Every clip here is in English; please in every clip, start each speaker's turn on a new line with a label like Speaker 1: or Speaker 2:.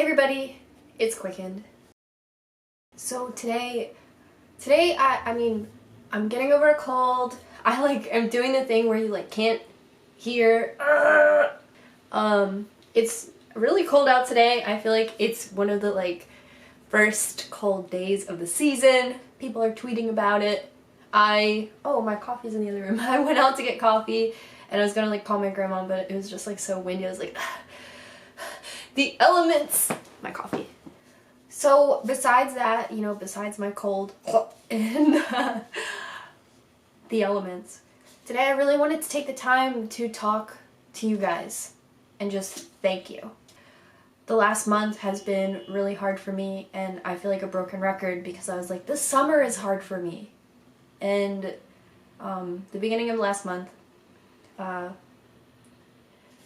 Speaker 1: everybody, it's qcknd. So today I'm getting over a cold. I'm doing the thing where you can't hear. It's really cold out today. I feel like it's one of the first cold days of the season. People are tweeting about it. Oh, my coffee's in the other room. I went out to get coffee and I was gonna call my grandma, but it was just so windy. I was like, the elements, my coffee. So besides that, besides my cold and the elements, today I really wanted to take the time to talk to you guys and just thank you. The last month has been really hard for me, and I feel like a broken record because I was like, this summer is hard for me. And the beginning of last month, a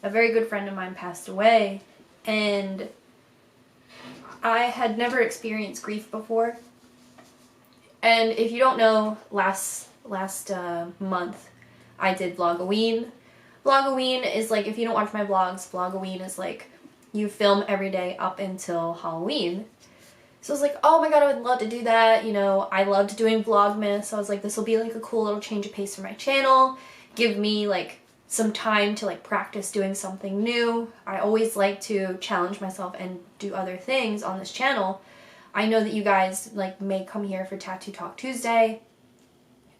Speaker 1: very good friend of mine passed away, and I had never experienced grief before. And if you don't know, last month I did Vlogoween. Vlogoween is if you don't watch my vlogs, Vlogoween is you film every day up until Halloween. So I was like, oh my god, I would love to do that. I loved doing Vlogmas. So I was like, this will be a cool little change of pace for my channel. Give me some time to practice doing something new. I always like to challenge myself and do other things on this channel. I know that you guys may come here for Tattoo Talk Tuesday.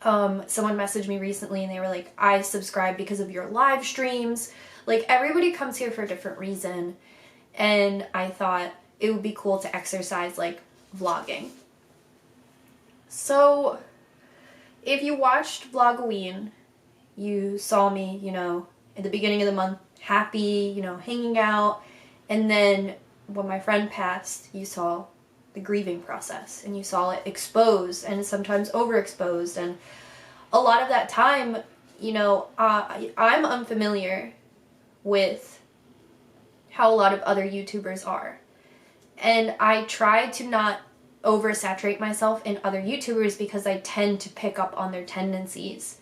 Speaker 1: Someone messaged me recently and they were like, I subscribe because of your live streams. Everybody comes here for a different reason, and I thought it would be cool to exercise vlogging. So if you watched Vlogoween, you saw me, at the beginning of the month, happy, hanging out. And then when my friend passed, you saw the grieving process, and you saw it exposed and sometimes overexposed. And a lot of that time, I'm unfamiliar with how a lot of other YouTubers are. And I try to not oversaturate myself in other YouTubers because I tend to pick up on their tendencies.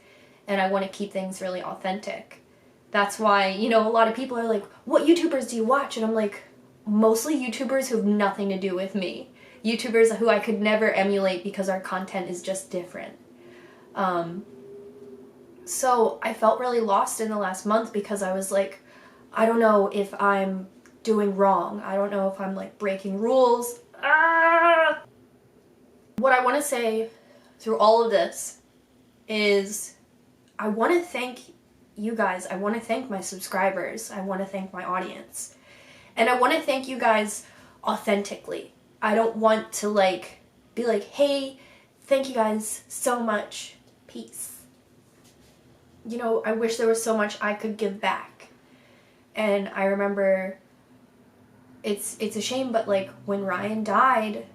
Speaker 1: And I want to keep things really authentic. That's why, a lot of people are like, what YouTubers do you watch? And I'm like, mostly YouTubers who have nothing to do with me. YouTubers who I could never emulate because our content is just different. So I felt really lost in the last month because I was like, I don't know if I'm doing wrong. I don't know if I'm breaking rules. What I want to say through all of this is I want to thank you guys. I want to thank my subscribers. I want to thank my audience. And I want to thank you guys authentically. I don't want to be like, hey, thank you guys so much. Peace. I wish there was so much I could give back. And I remember it's a shame, but when Ryan died,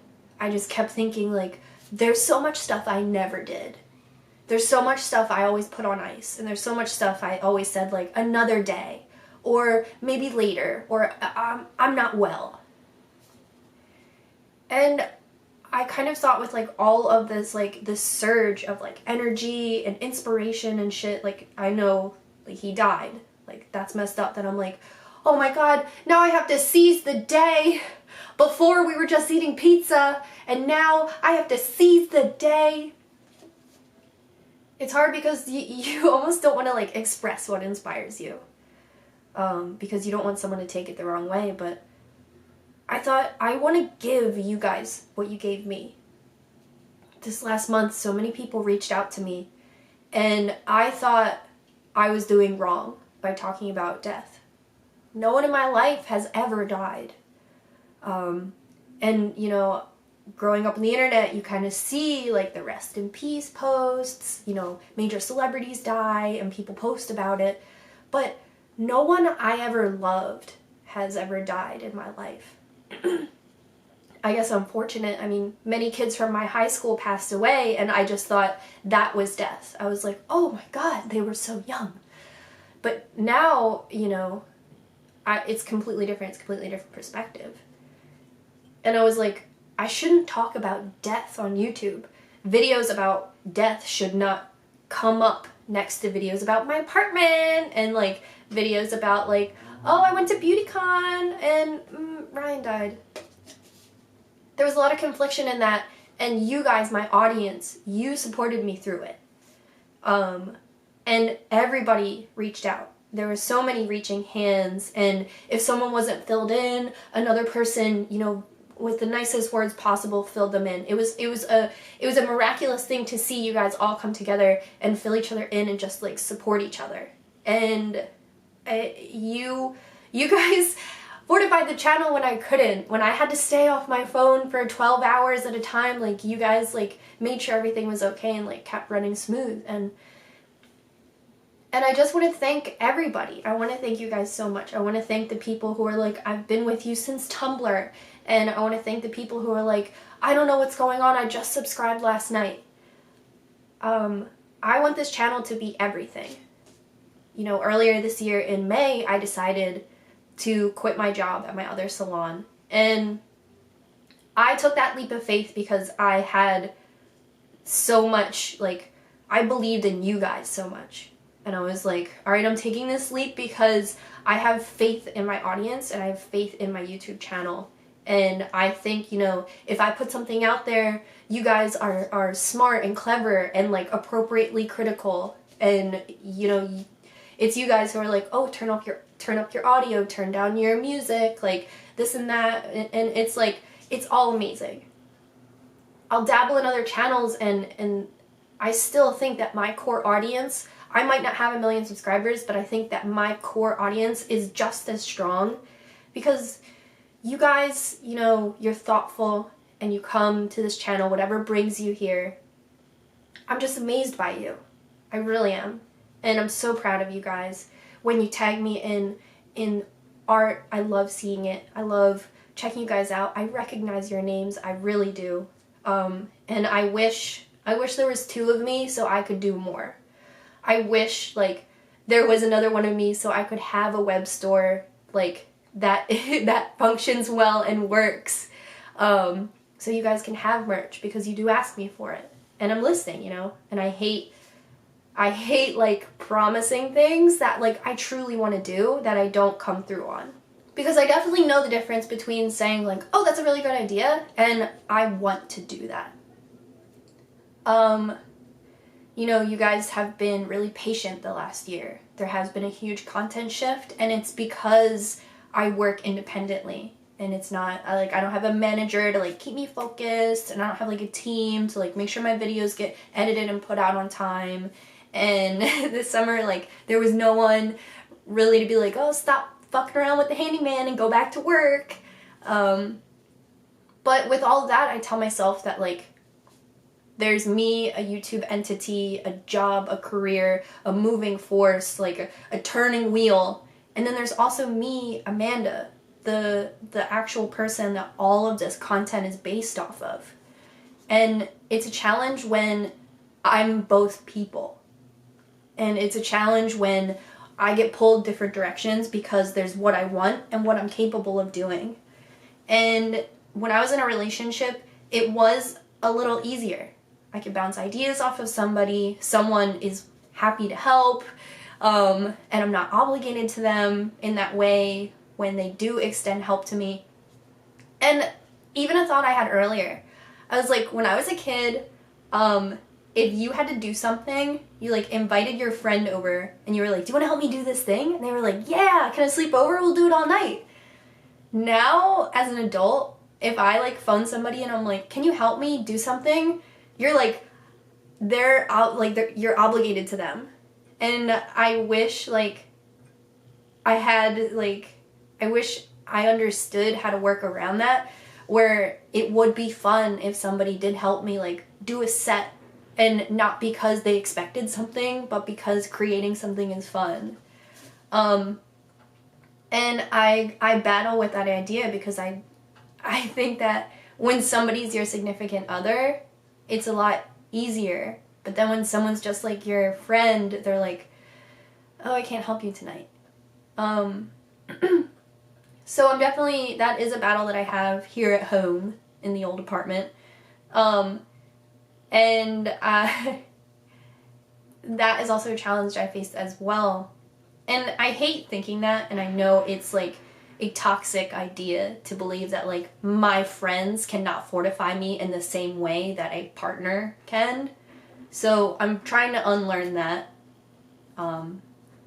Speaker 1: I just kept thinking there's so much stuff I never did. There's so much stuff I always put on ice, and there's so much stuff I always said another day, or maybe later, or I'm not well. And I kind of thought with all of this this surge of energy and inspiration and shit, I know he died, that's messed up, that I'm oh my god, now I have to seize the day. Before we were just eating pizza, and now I have to seize the day. It's hard because you almost don't want to express what inspires you, because you don't want someone to take it the wrong way. But I thought I want to give you guys what you gave me. This last month, so many people reached out to me, and I thought I was doing wrong by talking about death. No one in my life has ever died. And growing up on the internet, you kind of see the rest in peace posts, major celebrities die and people post about it, but no one I ever loved has ever died in my life. I guess I'm fortunate. Many kids from my high school passed away, and I just thought that was death. I was like, oh my god, they were so young. But now, it's completely different. It's a completely different perspective. And I was like, I shouldn't talk about death on YouTube. Videos about death should not come up next to videos about my apartment and videos about oh, I went to BeautyCon and Ryan died. There was a lot of confliction in that, and you guys, my audience, you supported me through it. And everybody reached out. There were so many reaching hands, and if someone wasn't filled in, another person, you know, with the nicest words possible, filled them in. It was a miraculous thing to see you guys all come together and fill each other in and just like support each other. And you guys fortified the channel when I couldn't. When I had to stay off my phone for 12 hours at a time, like you guys like made sure everything was okay and like kept running smooth. And I just want to thank everybody. I want to thank you guys so much. I want to thank the people who are like, I've been with you since Tumblr. And I want to thank the people who are like, I don't know what's going on, I just subscribed last night. I want this channel to be everything. You know, earlier this year in May, I decided to quit my job at my other salon. And I took that leap of faith because I had so much, like, I believed in you guys so much. And I was like, all right, I'm taking this leap because I have faith in my audience and I have faith in my YouTube channel. And I think, you know, if I put something out there, you guys are smart and clever and like appropriately critical. And, you know, it's you guys who are like, oh, turn up your audio, turn down your music, like this and that. And it's like, it's all amazing. I'll dabble in other channels and I still think that my core audience, I might not have 1 million subscribers, but I think that my core audience is just as strong because you guys, you know, you're thoughtful and you come to this channel, whatever brings you here. I'm just amazed by you. I really am. And I'm so proud of you guys. When you tag me in art, I love seeing it. I love checking you guys out. I recognize your names. I really do. And I wish there was 2 of me so I could do more. I wish like there was another one of me so I could have a web store like that that functions well and works. So you guys can have merch because you do ask me for it. And I'm listening, you know? And I hate like promising things that like I truly want to do that I don't come through on. Because I definitely know the difference between saying like, oh, that's a really good idea, and I want to do that. You know, you guys have been really patient the last year. There has been a huge content shift, and it's because I work independently. And it's not, I don't have a manager to like keep me focused, and I don't have like a team to like make sure my videos get edited and put out on time. And this summer, like, there was no one really to be like, oh, stop fucking around with the handyman and go back to work. But with all of that, I tell myself that like, there's me, a YouTube entity, a job, a career, a moving force, like a turning wheel. And then there's also me, Amanda, the actual person that all of this content is based off of. And it's a challenge when I'm both people. And it's a challenge when I get pulled different directions because there's what I want and what I'm capable of doing. And when I was in a relationship, it was a little easier. I could bounce ideas off of somebody, someone is happy to help, and I'm not obligated to them in that way when they do extend help to me. And even a thought I had earlier, I was like, when I was a kid, if you had to do something, you like invited your friend over and you were like, do you want to help me do this thing? And they were like, yeah, can I sleep over? We'll do it all night. Now, as an adult, if I like phone somebody and I'm like, can you help me do something? You're like, you're obligated to them. And I wish like I wish I understood how to work around that, where it would be fun if somebody did help me like do a set, and not because they expected something, but because creating something is fun. And I battle with that idea because I think that when somebody's your significant other, it's a lot easier. But then when someone's just like your friend, they're like, oh, I can't help you tonight. So I'm definitely, that is a battle that I have here at home in the old apartment. And that is also a challenge I faced as well. And I hate thinking that, and I know it's like a toxic idea to believe that like my friends cannot fortify me in the same way that a partner can. So I'm trying to unlearn that.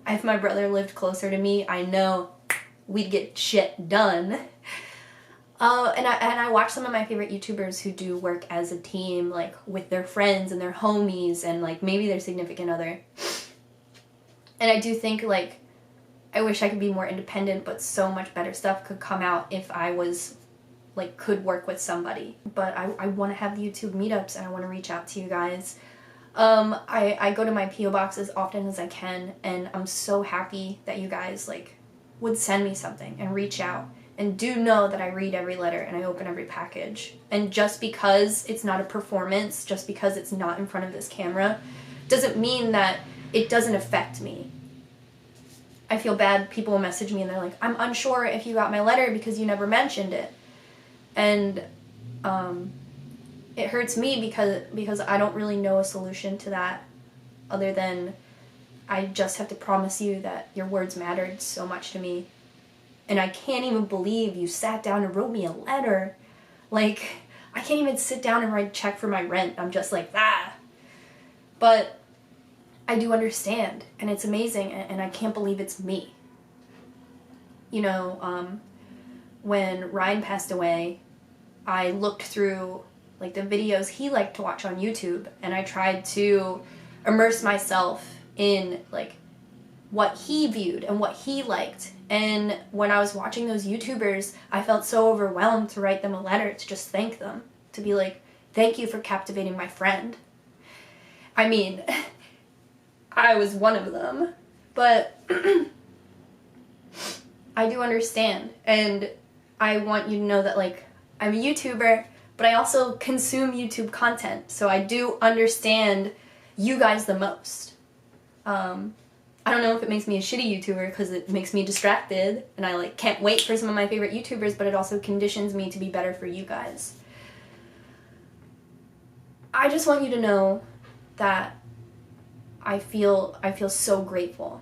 Speaker 1: If my brother lived closer to me, I know we'd get shit done. And I watch some of my favorite YouTubers who do work as a team, like with their friends and their homies and like maybe their significant other. And I do think like I wish I could be more independent, but so much better stuff could come out if I was like could work with somebody. But I want to have the YouTube meetups and I want to reach out to you guys. I go to my P.O. box as often as I can, and I'm so happy that you guys like would send me something and reach out. And do know that I read every letter and I open every package. And just because it's not a performance, just because it's not in front of this camera, doesn't mean that it doesn't affect me. I feel bad people message me and they're like, I'm unsure if you got my letter because you never mentioned it. And it hurts me because I don't really know a solution to that other than I just have to promise you that your words mattered so much to me. And I can't even believe you sat down and wrote me a letter. Like, I can't even sit down and write a check for my rent. I'm just like, ah. But I do understand, and it's amazing, and I can't believe it's me. You know, when Ryan passed away, I looked through like the videos he liked to watch on YouTube, and I tried to immerse myself in like what he viewed and what he liked. And when I was watching those YouTubers, I felt so overwhelmed to write them a letter, to just thank them, to be like, thank you for captivating my friend. I mean, I was one of them, but I do understand, and I want you to know that like I'm a YouTuber, but I also consume YouTube content, so I do understand you guys the most. I don't know if it makes me a shitty YouTuber because it makes me distracted and I like can't wait for some of my favorite YouTubers, but it also conditions me to be better for you guys. I just want you to know that I feel so grateful.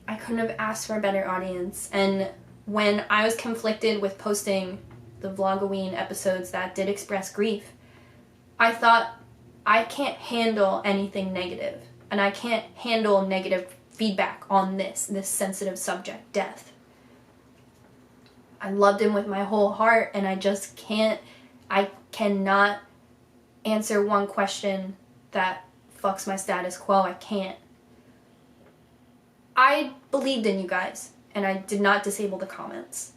Speaker 1: I couldn't have asked for a better audience, and when I was conflicted with posting the Vlogoween episodes that did express grief, I thought I can't handle anything negative, and I can't handle negative feedback on this sensitive subject, death. I loved him with my whole heart, and I cannot answer one question that fucks my status quo. I can't. I believed in you guys, and I did not disable the comments.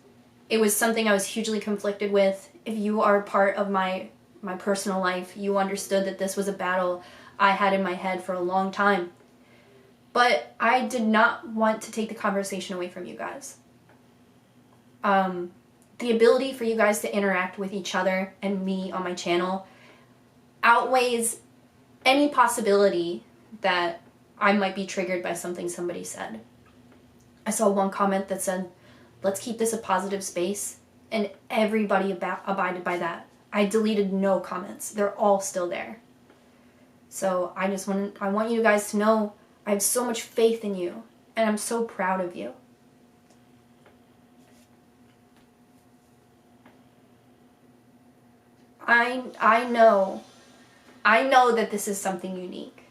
Speaker 1: It was something I was hugely conflicted with. If you are part of my personal life, you understood that this was a battle I had in my head for a long time. But I did not want to take the conversation away from you guys. The ability for you guys to interact with each other and me on my channel outweighs any possibility that I might be triggered by something somebody said. I saw one comment that said, let's keep this a positive space, and everybody abided by that. I deleted no comments. They're all still there. So I want you guys to know I have so much faith in you, and I'm so proud of you. I know that this is something unique.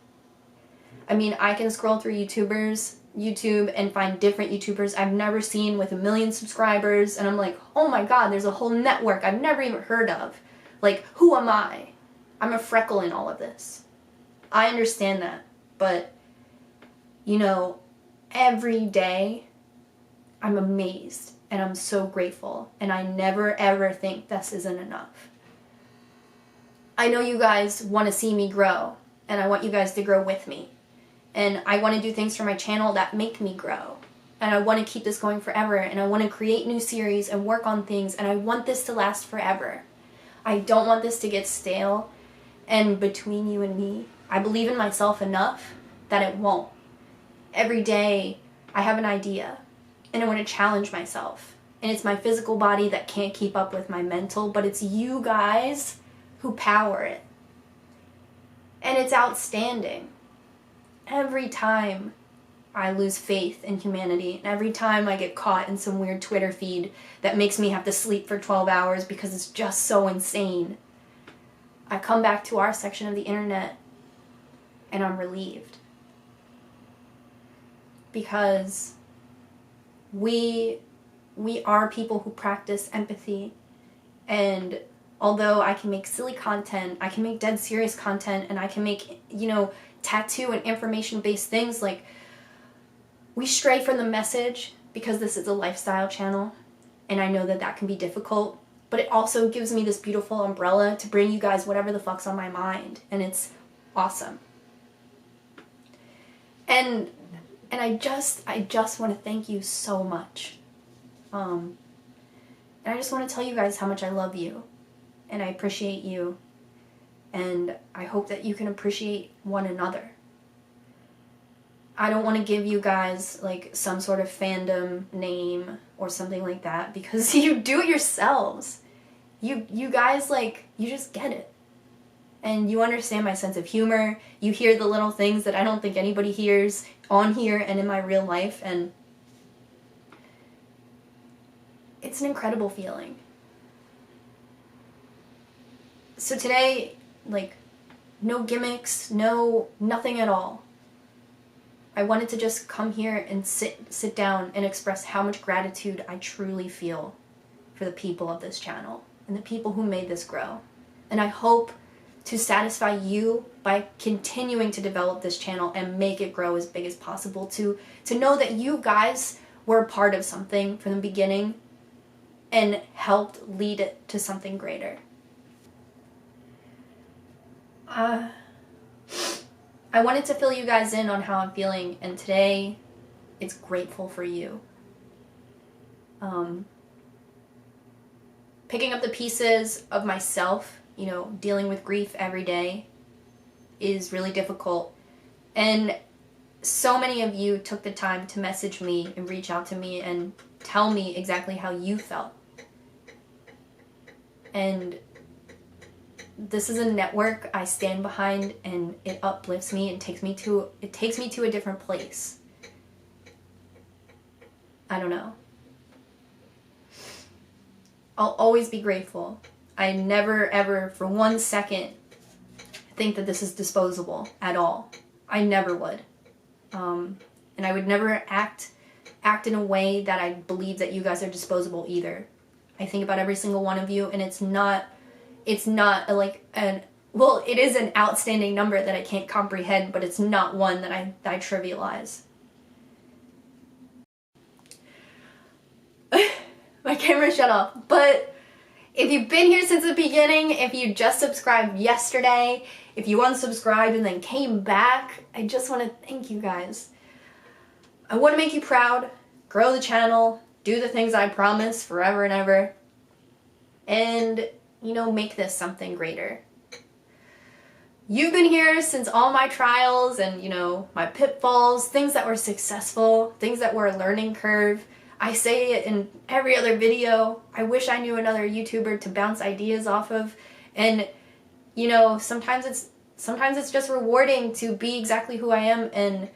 Speaker 1: I mean, I can scroll through YouTube and find different YouTubers I've never seen with 1 million subscribers, and I'm like, oh my god, there's a whole network I've never even heard of. Like, who am I? I'm a freckle in all of this. I understand that, but you know, every day I'm amazed and I'm so grateful, and I never ever think this isn't enough. I know you guys want to see me grow, and I want you guys to grow with me. And I want to do things for my channel that make me grow. And I want to keep this going forever, and I want to create new series and work on things, and I want this to last forever. I don't want this to get stale and between you and me. I believe in myself enough that it won't. Every day I have an idea, and I want to challenge myself. And it's my physical body that can't keep up with my mental, but it's you guys who power it. And it's outstanding. Every time I lose faith in humanity. And every time I get caught in some weird Twitter feed that makes me have to sleep for 12 hours because it's just so insane, I come back to our section of the internet and I'm relieved. Because we are people who practice empathy, and although I can make silly content, I can make dead serious content, and I can make, tattoo and information-based things, like, we stray from the message because this is a lifestyle channel, and I know that that can be difficult, but it also gives me this beautiful umbrella to bring you guys whatever the fuck's on my mind, and it's awesome. And I just want to thank you so much. And I just want to tell you guys how much I love you, and I appreciate you, and I hope that you can appreciate one another. I don't want to give you guys like some sort of fandom name or something like that, because you do it yourselves. You guys, like, you just get it. And you understand my sense of humor. You hear the little things that I don't think anybody hears on here and in my real life, and it's an incredible feeling. So today, like, no gimmicks, nothing at all. I wanted to just come here and sit down and express how much gratitude I truly feel for the people of this channel and the people who made this grow. And I hope to satisfy you by continuing to develop this channel and make it grow as big as possible, to know that you guys were a part of something from the beginning and helped lead it to something greater. I wanted to fill you guys in on how I'm feeling, and today it's grateful for you. Picking up the pieces of myself, dealing with grief every day is really difficult. And so many of you took the time to message me and reach out to me and tell me exactly how you felt. And this is a network I stand behind, and it uplifts me and takes me to a different place. I don't know. I'll always be grateful. I never ever for 1 second think that this is disposable at all. I never would. And I would never act in a way that I believe that you guys are disposable either. I think about every single one of you, and it's not it is an outstanding number that I can't comprehend, but it's not one that I trivialize. My camera shut off. But if you've been here since the beginning, if you just subscribed yesterday, if you unsubscribed and then came back, I just want to thank you guys. I want to make you proud, grow the channel, do the things I promise forever and ever, and, make this something greater. You've been here since all my trials and, my pitfalls, things that were successful, things that were a learning curve. I say it in every other video. I wish I knew another YouTuber to bounce ideas off of. And, sometimes it's just rewarding to be exactly who I am and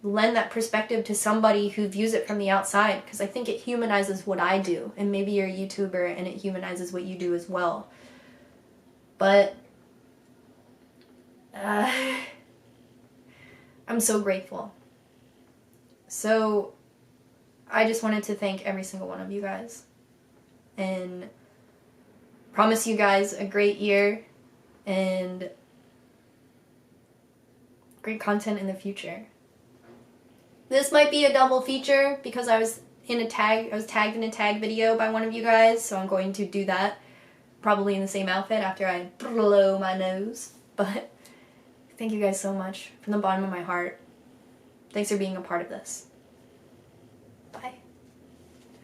Speaker 1: lend that perspective to somebody who views it from the outside, because I think it humanizes what I do, and maybe you're a YouTuber and it humanizes what you do as well. But I'm so grateful. So I just wanted to thank every single one of you guys and promise you guys a great year and great content in the future. This might be a double feature because I was tagged in a tag video by one of you guys, so I'm going to do that probably in the same outfit after I blow my nose. But thank you guys so much from the bottom of my heart. Thanks for being a part of this.